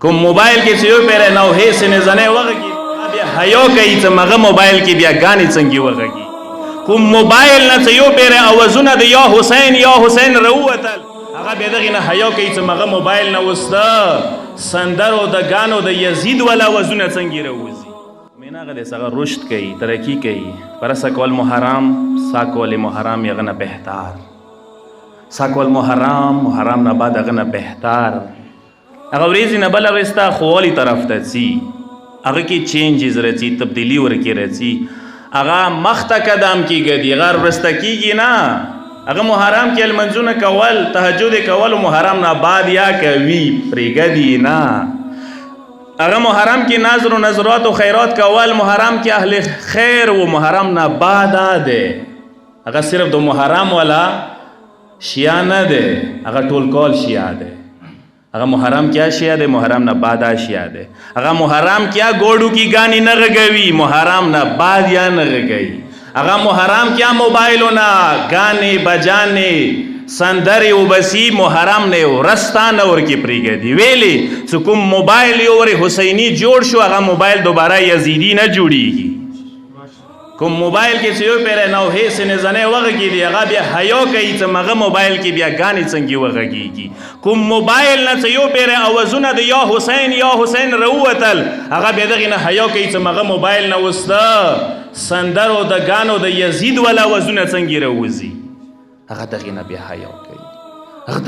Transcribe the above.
کوم موبایل کې چې یو پیره نو هیڅ نه زنه وغږي بیا حیا کوي چې مغه موبایل کې بیا غانې څنګه وغږي کوم موبایل نه چې یو پیره اوازونه د یا حسین روتل هغه به دغه نه حیا کوي چې مغه موبایل نه وسته سندرو د غانو د یزید ولا وزونه څنګه روزي میناغه د سغه رشد کوي ترقی کوي پر سکول محرم ساکول محرم یغنه بهتر ساکول محرم نه بعد هغه نه بهتر هغه ورځې نه بل ورستا خولي طرف ته سي هغه کې چینجز راځي تبدیلی ورکی راځي هغه مخته قدم کیږي غیر ورستا کیږي نه هغه محرم کې المنځونه کول تهجد کول محرم نه بعد یا کوي پرېګدي نه هغه محرم کې نظر و نظرات و خیرات کول محرم کې اهل خیر و محرم نه بعد ده هغه صرف د محرم ولا شیعه نه ده هغه ټول کول شیعه ده هغه محرم کیا شیعه ده محرم نه بعد شیعه ده هغه محرم کیا ګوډو کی غانی نه غوي محرم نه بعد یا نه غوي هغه محرم کیا موبایلونه غانی بجانه سندری و بسی محرم نه ورستان اور کی پریګدی ویلی چې کوم موبایل یو ور حسینی جوړ شو هغه موبایل دوباره یزیدی نه جوړیږي کوم موبایل کې چې یو پیره نو هیڅ نه زنه وغږی دی هغه بیا حیا کوي چې مغه موبایل کې بیا غانی څنګه وغږیږي کوم موبایل نه چې یو پیره اوازونه د یا حسین روتل هغه به دغه نه حیا کوي چې مغه موبایل نه وسته سندرو د غانو د یزید ولا وزونه څنګه روزي هغه دغه نه بیا حیا کوي هغه